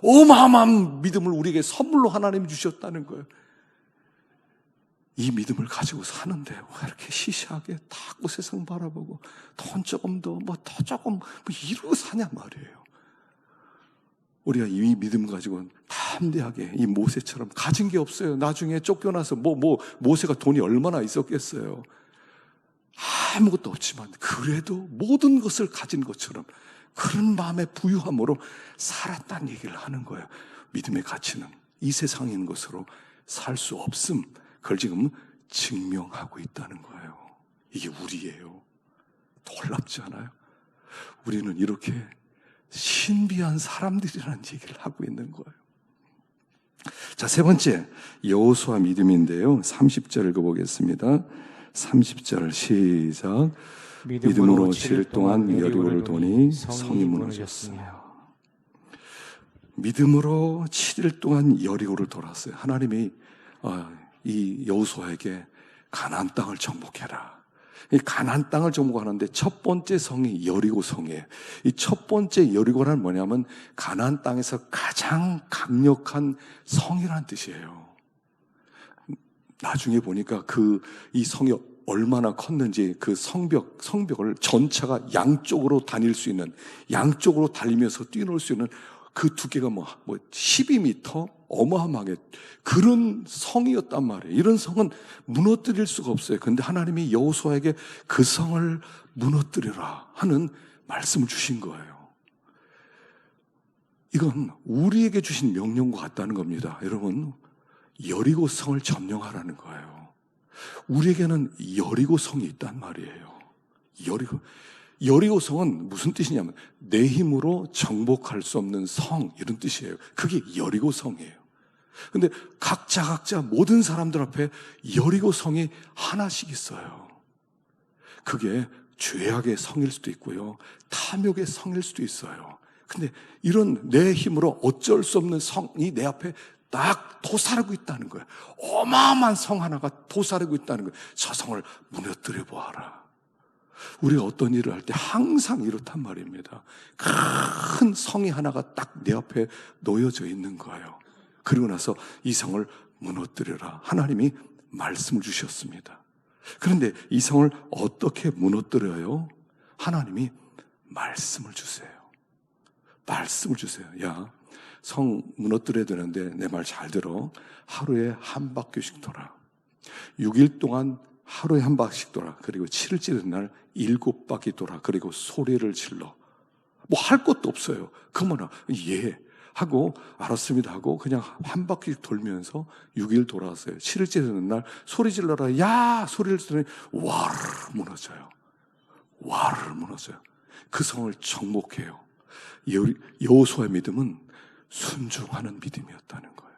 어마어마한 믿음을 우리에게 선물로 하나님이 주셨다는 거예요. 이 믿음을 가지고 사는데 왜 이렇게 시시하게 자꾸 세상 바라보고 돈 조금 더 더 조금 이러고 사냐 말이에요. 우리가 이 믿음 가지고는 담대하게 이 모세처럼 가진 게 없어요. 나중에 쫓겨나서 모세가 돈이 얼마나 있었겠어요. 아무것도 없지만 그래도 모든 것을 가진 것처럼 그런 마음의 부유함으로 살았다는 얘기를 하는 거예요. 믿음의 가치는 이 세상에 있는 것으로 살 수 없음, 그걸 지금 증명하고 있다는 거예요. 이게 우리예요. 놀랍지 않아요? 우리는 이렇게 신비한 사람들이라는 얘기를 하고 있는 거예요. 자, 세 번째 여호수아 믿음인데요. 30절 읽어보겠습니다. 30절 시작. 믿음으로 7일 동안 여리고를 도니 성이 무너졌으며. 믿음으로 7일 동안 여리고를 돌았어요. 하나님이 이 여호수아에게 가나안 땅을 정복해라. 이 가나안 땅을 정복하는데 첫 번째 성이 여리고 성이에요. 이 첫 번째 여리고는 뭐냐면 가나안 땅에서 가장 강력한 성이라는 뜻이에요. 나중에 보니까 이 성이 얼마나 컸는지 그 성벽을 전차가 양쪽으로 다닐 수 있는, 양쪽으로 달리면서 뛰놀 수 있는 그 두께가 12m? 어마어마하게 그런 성이었단 말이에요. 이런 성은 무너뜨릴 수가 없어요. 그런데 하나님이 여호수아에게 그 성을 무너뜨리라 하는 말씀을 주신 거예요. 이건 우리에게 주신 명령과 같다는 겁니다. 여러분, 여리고 성을 점령하라는 거예요. 우리에게는 여리고 성이 있단 말이에요. 여리고 성은 무슨 뜻이냐면 내 힘으로 정복할 수 없는 성, 이런 뜻이에요. 그게 여리고 성이에요. 근데 각자 모든 사람들 앞에 여리고 성이 하나씩 있어요. 그게 죄악의 성일 수도 있고요, 탐욕의 성일 수도 있어요. 근데 이런 내 힘으로 어쩔 수 없는 성이 내 앞에 딱 도사리고 있다는 거예요. 어마어마한 성 하나가 도사리고 있다는 거예요. 저 성을 무너뜨려 보아라. 우리가 어떤 일을 할 때 항상 이렇단 말입니다. 큰 성이 하나가 딱 내 앞에 놓여져 있는 거예요. 그리고 나서 이 성을 무너뜨려라. 하나님이 말씀을 주셨습니다. 그런데 이 성을 어떻게 무너뜨려요? 하나님이 말씀을 주세요. 말씀을 주세요. 야, 성 무너뜨려야 되는데 내 말 잘 들어. 하루에 한 바퀴씩 돌아. 6일 동안 하루에 한 바퀴씩 돌아. 그리고 7일째 날 7바퀴 돌아. 그리고 소리를 질러. 뭐 할 것도 없어요. 그러면 예 하고 알았습니다 하고 그냥 한 바퀴 돌면서 6일 돌아왔어요. 7일째 되는 날 소리 질러라. 야, 소리를 지르니 와르르 무너져요. 와르르 무너져요. 그 성을 정복해요. 여호수아의 믿음은 순종하는 믿음이었다는 거예요.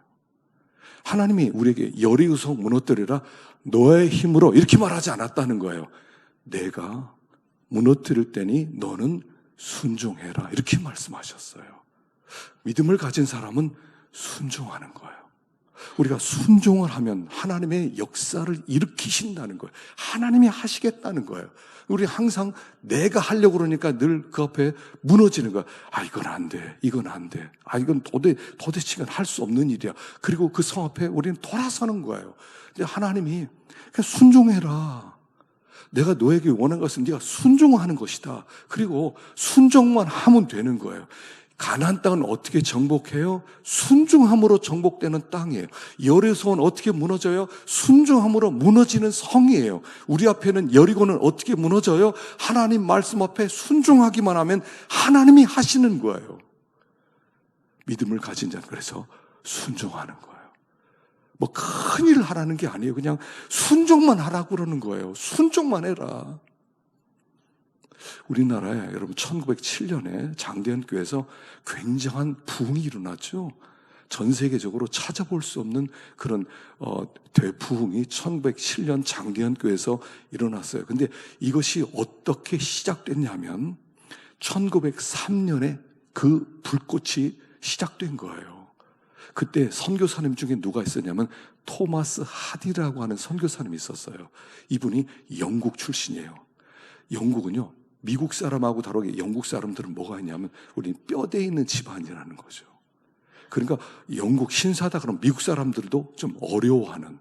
하나님이 우리에게 여리고 성 무너뜨리라 너의 힘으로 이렇게 말하지 않았다는 거예요. 내가 무너뜨릴 때니 너는 순종해라, 이렇게 말씀하셨어요. 믿음을 가진 사람은 순종하는 거예요. 우리가 순종을 하면 하나님의 역사를 일으키신다는 거예요. 하나님이 하시겠다는 거예요. 우리 항상 내가 하려고 그러니까 늘 그 앞에 무너지는 거야. 이건 안 돼. 이건 안 돼. 이건 도대체 할 수 없는 일이야. 그리고 그 성 앞에 우리는 돌아서는 거예요. 근데 하나님이 그냥 순종해라. 내가 너에게 원한 것은 네가 순종하는 것이다. 그리고 순종만 하면 되는 거예요. 가나안 땅은 어떻게 정복해요? 순종함으로 정복되는 땅이에요. 여리고는 어떻게 무너져요? 순종함으로 무너지는 성이에요. 우리 앞에는 여리고는 어떻게 무너져요? 하나님 말씀 앞에 순종하기만 하면 하나님이 하시는 거예요. 믿음을 가진 자는 그래서 순종하는 거예요. 뭐 큰 일을 하라는 게 아니에요. 그냥 순종만 하라고 그러는 거예요. 순종만 해라. 우리나라에 여러분 1907년에 장대현 교회에서 굉장한 부흥이 일어났죠. 전 세계적으로 찾아볼 수 없는 그런 대부흥이 1907년 장대현 교회에서 일어났어요. 근데 이것이 어떻게 시작됐냐면 1903년에 그 불꽃이 시작된 거예요. 그때 선교사님 중에 누가 있었냐면 토마스 하디라고 하는 선교사님이 있었어요. 이분이 영국 출신이에요. 영국은요, 미국 사람하고 다르게 영국 사람들은 뭐가 있냐면 우리는 뼈대 있는 집안이라는 거죠. 그러니까 영국 신사다 그러면 미국 사람들도 좀 어려워하는,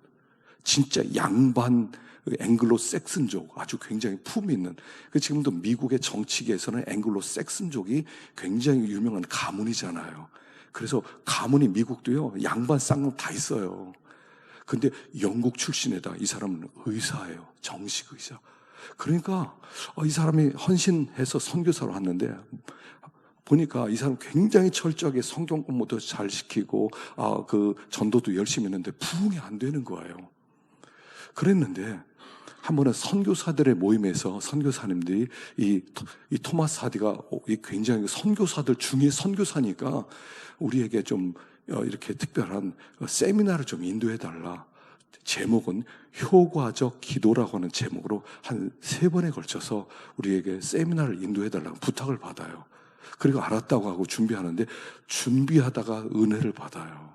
진짜 양반 앵글로 섹슨족, 아주 굉장히 품 있는. 지금도 미국의 정치계에서는 앵글로 섹슨족이 굉장히 유명한 가문이잖아요. 그래서 가문이 미국도요, 양반 쌍놈 다 있어요. 근데 영국 출신에다 이 사람은 의사예요. 정식 의사. 그러니까 이 사람이 헌신해서 선교사로 왔는데 보니까 이 사람 굉장히 철저하게 성경 공부도 잘 시키고 그 전도도 열심히 했는데 부흥이 안 되는 거예요. 그랬는데 한 번은 선교사들의 모임에서 선교사님들이 이 토마스 하디가 굉장히 선교사들 중에 선교사니까 우리에게 좀 이렇게 특별한 세미나를 좀 인도해달라. 제목은 효과적 기도라고 하는 제목으로 한 3번에 걸쳐서 우리에게 세미나를 인도해달라고 부탁을 받아요. 그리고 알았다고 하고 준비하는데 준비하다가 은혜를 받아요.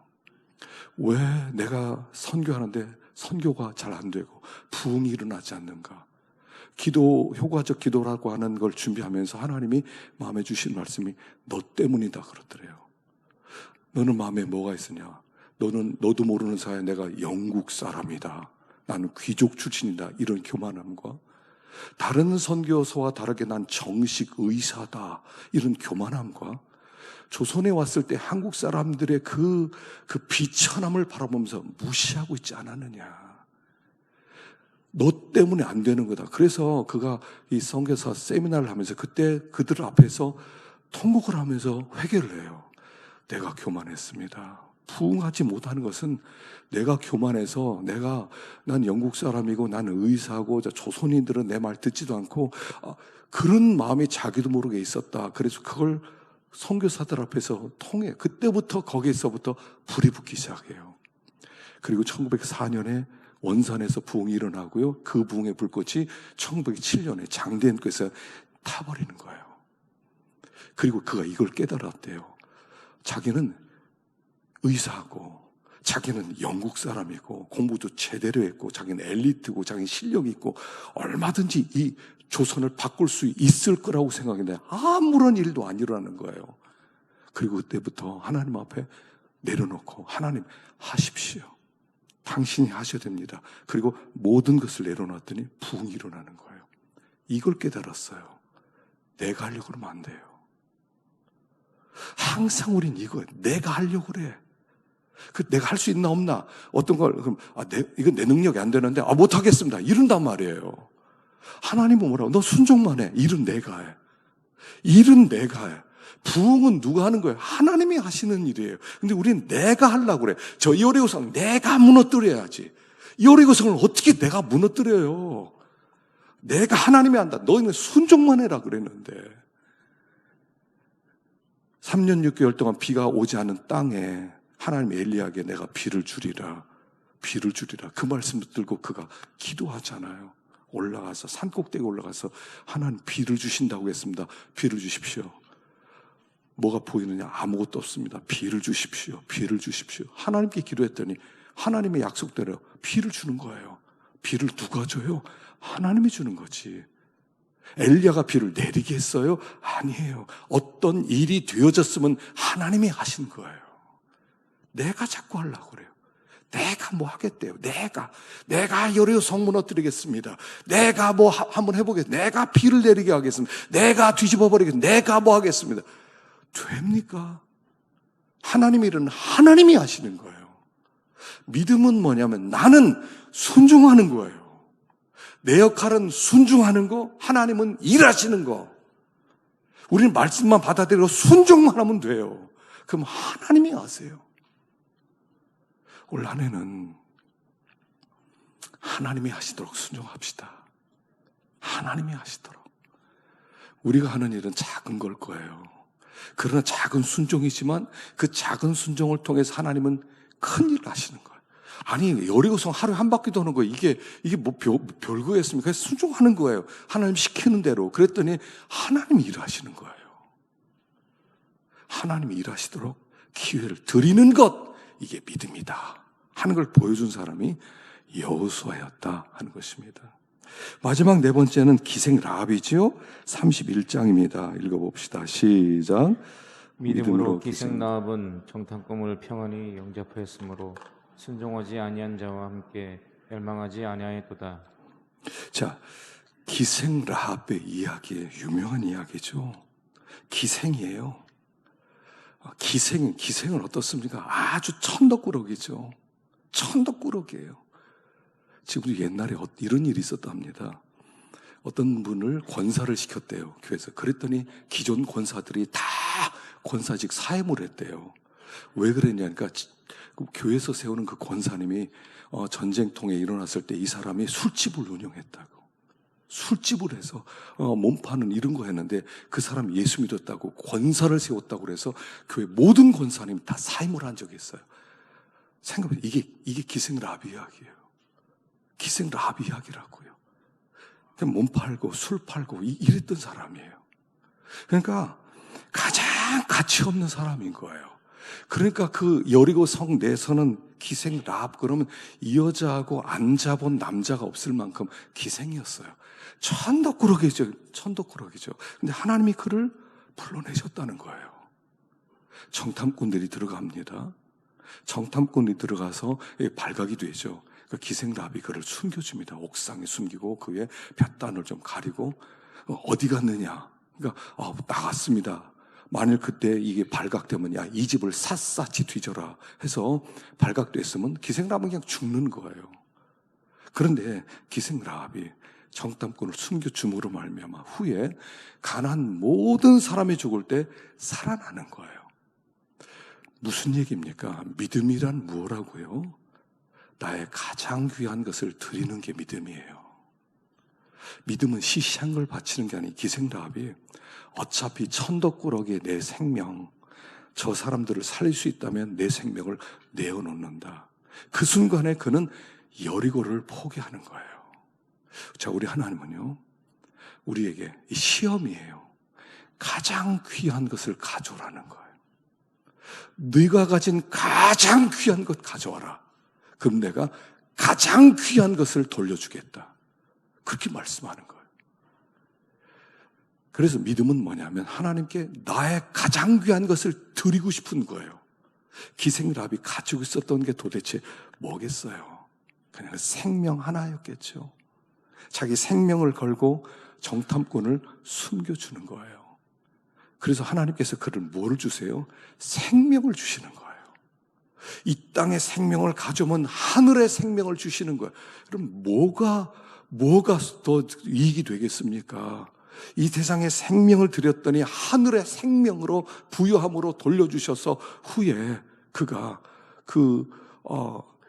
왜 내가 선교하는데 선교가 잘 안 되고 부흥이 일어나지 않는가? 효과적 기도라고 하는 걸 준비하면서 하나님이 마음에 주신 말씀이 너 때문이다 그러더래요. 너는 마음에 뭐가 있으냐? 너도 모르는 사이에 내가 영국 사람이다. 나는 귀족 출신이다. 이런 교만함과 다른 선교사와 다르게 난 정식 의사다. 이런 교만함과 조선에 왔을 때 한국 사람들의 그 비천함을 바라보면서 무시하고 있지 않았느냐. 너 때문에 안 되는 거다. 그래서 그가 이 선교사 세미나를 하면서 그때 그들 앞에서 통곡을 하면서 회개를 해요. 내가 교만했습니다. 부흥하지 못하는 것은 내가 교만해서 난 영국 사람이고 난 의사고 조선인들은 내 말 듣지도 않고 그런 마음이 자기도 모르게 있었다. 그래서 그걸 선교사들 앞에서 통해 그때부터 거기에서부터 불이 붙기 시작해요. 그리고 1904년에 원산에서 부흥이 일어나고요. 그 부흥의 불꽃이 1907년에 장대현교에서 타버리는 거예요. 그리고 그가 이걸 깨달았대요. 자기는 의사고 자기는 영국 사람이고 공부도 제대로 했고 자기는 엘리트고 자기는 실력이 있고 얼마든지 이 조선을 바꿀 수 있을 거라고 생각했는데 아무런 일도 안 일어나는 거예요. 그리고 그때부터 하나님 앞에 내려놓고 하나님 하십시오. 당신이 하셔야 됩니다. 그리고 모든 것을 내려놨더니 부흥이 일어나는 거예요. 이걸 깨달았어요. 내가 하려고 그러면 안 돼요. 항상 우린 이거예요. 내가 하려고 그래. 내가 할 수 있나 없나? 어떤 걸, 그럼, 이건 내 능력이 안 되는데, 못하겠습니다. 이런단 말이에요. 하나님은 뭐라고? 너 순종만 해. 일은 내가 해. 일은 내가 해. 부흥은 누가 하는 거예요? 하나님이 하시는 일이에요. 근데 우리는 내가 하려고 그래. 저 여리고성 내가 무너뜨려야지. 여리고성을 어떻게 내가 무너뜨려요? 내가 하나님이 한다. 너희는 순종만 해라 그랬는데. 3년 6개월 동안 비가 오지 않은 땅에 하나님 엘리야에게 내가 비를 주리라. 비를 주리라. 그 말씀을 들고 그가 기도하잖아요. 올라가서 산꼭대기 올라가서 하나님 비를 주신다고 했습니다. 비를 주십시오. 뭐가 보이느냐? 아무것도 없습니다. 비를 주십시오. 비를 주십시오. 하나님께 기도했더니 하나님의 약속대로 비를 주는 거예요. 비를 누가 줘요? 하나님이 주는 거지. 엘리야가 비를 내리게 했어요? 아니에요. 어떤 일이 되어졌으면 하나님이 하신 거예요. 내가 자꾸 하려고 그래요. 내가 뭐 하겠대요. 내가 여리고성 무너뜨리겠습니다. 내가 뭐 한번 해보겠습니다. 내가 비를 내리게 하겠습니다. 내가 뒤집어 버리겠습니다. 내가 뭐 하겠습니다. 됩니까? 하나님 일은 하나님이 하시는 거예요. 믿음은 뭐냐면 나는 순종하는 거예요. 내 역할은 순종하는 거, 하나님은 일하시는 거. 우리는 말씀만 받아들이고 순종만 하면 돼요. 그럼 하나님이 하세요. 올 한 해는 하나님이 하시도록 순종합시다. 하나님이 하시도록. 우리가 하는 일은 작은 걸 거예요. 그러나 작은 순종이지만 그 작은 순종을 통해서 하나님은 큰 일을 하시는 거예요. 아니, 여리고성 하루에 한 바퀴 도는 거 이게 뭐 별거였습니까? 그래서 순종하는 거예요. 하나님 시키는 대로. 그랬더니 하나님이 일하시는 거예요. 하나님이 일하시도록 기회를 드리는 것, 이게 믿음이다 하는 걸 보여준 사람이 여호수아였다 하는 것입니다. 마지막 4번째는 기생 라합이지요. 31장입니다. 읽어봅시다. 시작. 믿음으로 기생 라합은 정탐꾼을 평안히 영접하였으므로 순종하지 아니한 자와 함께 멸망하지 아니하였도다. 자, 기생 라합의 이야기에 유명한 이야기죠. 기생이에요. 기생은 어떻습니까? 아주 천덕꾸러기죠. 천덕꾸러기예요. 지금도 옛날에 이런 일이 있었답니다. 어떤 분을 권사를 시켰대요, 교회에서. 그랬더니 기존 권사들이 다 권사직 사임을 했대요. 왜 그랬냐니까 교회에서 세우는 그 권사님이 전쟁통에 일어났을 때 이 사람이 술집을 운영했다고. 술집을 해서 몸파는 이런 거 했는데 그 사람이 예수 믿었다고 권사를 세웠다고 그래서 교회 모든 권사님 다 사임을 한 적이 있어요. 생각해보세요. 이게 기생 라합 이야기예요. 기생 라합 이야기라고요. 그냥 몸 팔고 술 팔고 이랬던 사람이에요. 그러니까 가장 가치 없는 사람인 거예요. 그러니까 그 여리고 성 내에서는 기생 라합 그러면 이 여자하고 안 잡은 남자가 없을 만큼 기생이었어요. 천덕꾸러기죠. 근데 하나님이 그를 불러내셨다는 거예요. 정탐꾼들이 들어갑니다. 정탐꾼이 들어가서 발각이 되죠. 그 기생 라합이 그를 숨겨줍니다. 옥상에 숨기고 그 위에 볕단을 좀 가리고 어디 갔느냐? 그러니까 나갔습니다. 만일 그때 이게 발각되면 야, 이 집을 샅샅이 뒤져라 해서 발각됐으면 기생 라합은 그냥 죽는 거예요. 그런데 기생 라합이 정탐꾼을 숨겨줌으로 말미암아 후에 가난 모든 사람이 죽을 때 살아나는 거예요. 무슨 얘기입니까? 믿음이란 무엇라고요? 나의 가장 귀한 것을 드리는 게 믿음이에요. 믿음은 시시한 걸 바치는 게 아닌 기생 라합이 어차피 천덕꾸러기의 내 생명, 저 사람들을 살릴 수 있다면 내 생명을 내어놓는다. 그 순간에 그는 여리고를 포기하는 거예요. 자, 우리 하나님은요, 우리에게 이 시험이에요. 가장 귀한 것을 가져오라는 거예요. 네가 가진 가장 귀한 것 가져와라. 그럼 내가 가장 귀한 것을 돌려주겠다. 그렇게 말씀하는 거예요. 그래서 믿음은 뭐냐면 하나님께 나의 가장 귀한 것을 드리고 싶은 거예요. 기생 라합이 가지고 있었던 게 도대체 뭐겠어요? 그냥 생명 하나였겠죠. 자기 생명을 걸고 정탐꾼을 숨겨주는 거예요. 그래서 하나님께서 그를 뭐를 주세요? 생명을 주시는 거예요. 이 땅의 생명을 가져오면 하늘의 생명을 주시는 거예요. 그럼 뭐가 더 이익이 되겠습니까? 이 세상에 생명을 드렸더니 하늘의 생명으로 부여함으로 돌려주셔서 후에 그가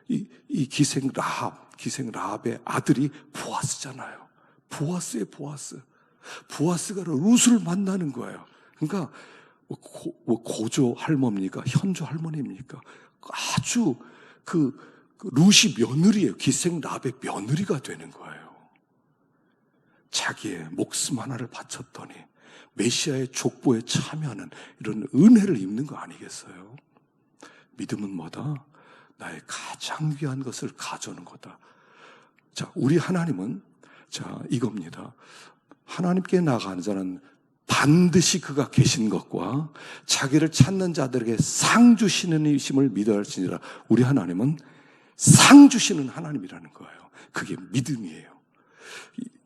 이 기생 라합의 아들이 보아스잖아요. 보아스예요, 보아스. 보아스가 룻을 만나는 거예요. 그러니까 고조 할머니입니까? 현조 할머니입니까? 아주 룻이 며느리예요. 기생 라합의 며느리가 되는 거예요. 자기의 목숨 하나를 바쳤더니 메시아의 족보에 참여하는 이런 은혜를 입는 거 아니겠어요? 믿음은 뭐다? 나의 가장 귀한 것을 가져오는 거다. 자, 우리 하나님은 이겁니다. 하나님께 나가는 자는 반드시 그가 계신 것과 자기를 찾는 자들에게 상 주시는 이심을 믿어야 할지니라. 우리 하나님은 상 주시는 하나님이라는 거예요. 그게 믿음이에요.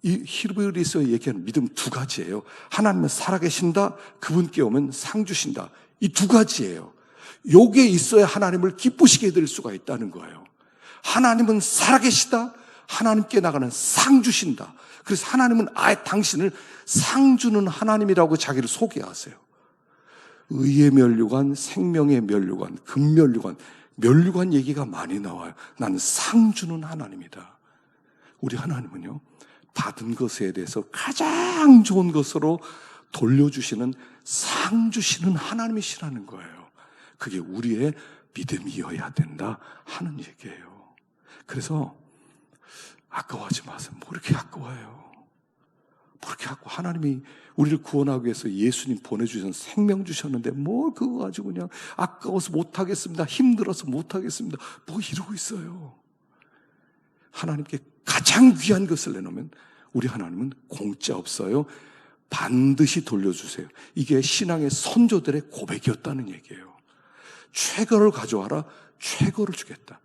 이 히브리서에 얘기하는 믿음 두 가지예요. 하나님은 살아계신다, 그분께 오면 상 주신다. 이 두 가지예요. 요게 있어야 하나님을 기쁘시게 될 수가 있다는 거예요. 하나님은 살아계시다, 하나님께 나가는 상 주신다. 그래서 하나님은 아예 당신을 상 주는 하나님이라고 자기를 소개하세요. 의의 면류관, 생명의 면류관, 금면류관, 면류관 얘기가 많이 나와요. 나는 상 주는 하나님이다. 우리 하나님은요, 받은 것에 대해서 가장 좋은 것으로 돌려주시는 상 주시는 하나님이시라는 거예요. 그게 우리의 믿음이어야 된다 하는 얘기예요. 그래서 아까워하지 마세요. 뭐 이렇게 아까워해요. 뭐 이렇게 아까워. 하나님이 우리를 구원하기 위해서 예수님 보내주신 생명 주셨는데 뭐 그거 가지고 그냥 아까워서 못하겠습니다. 힘들어서 못하겠습니다. 뭐 이러고 있어요. 하나님께 가장 귀한 것을 내놓으면 우리 하나님은 공짜 없어요. 반드시 돌려주세요. 이게 신앙의 선조들의 고백이었다는 얘기예요. 최고를 가져와라. 최고를 주겠다.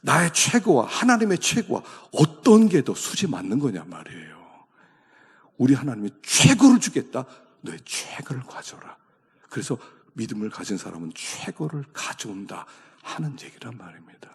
나의 최고와 하나님의 최고와 어떤 게 더 수지 맞는 거냐 말이에요. 우리 하나님이 최고를 주겠다. 너의 최고를 가져라. 그래서 믿음을 가진 사람은 최고를 가져온다 하는 얘기란 말입니다.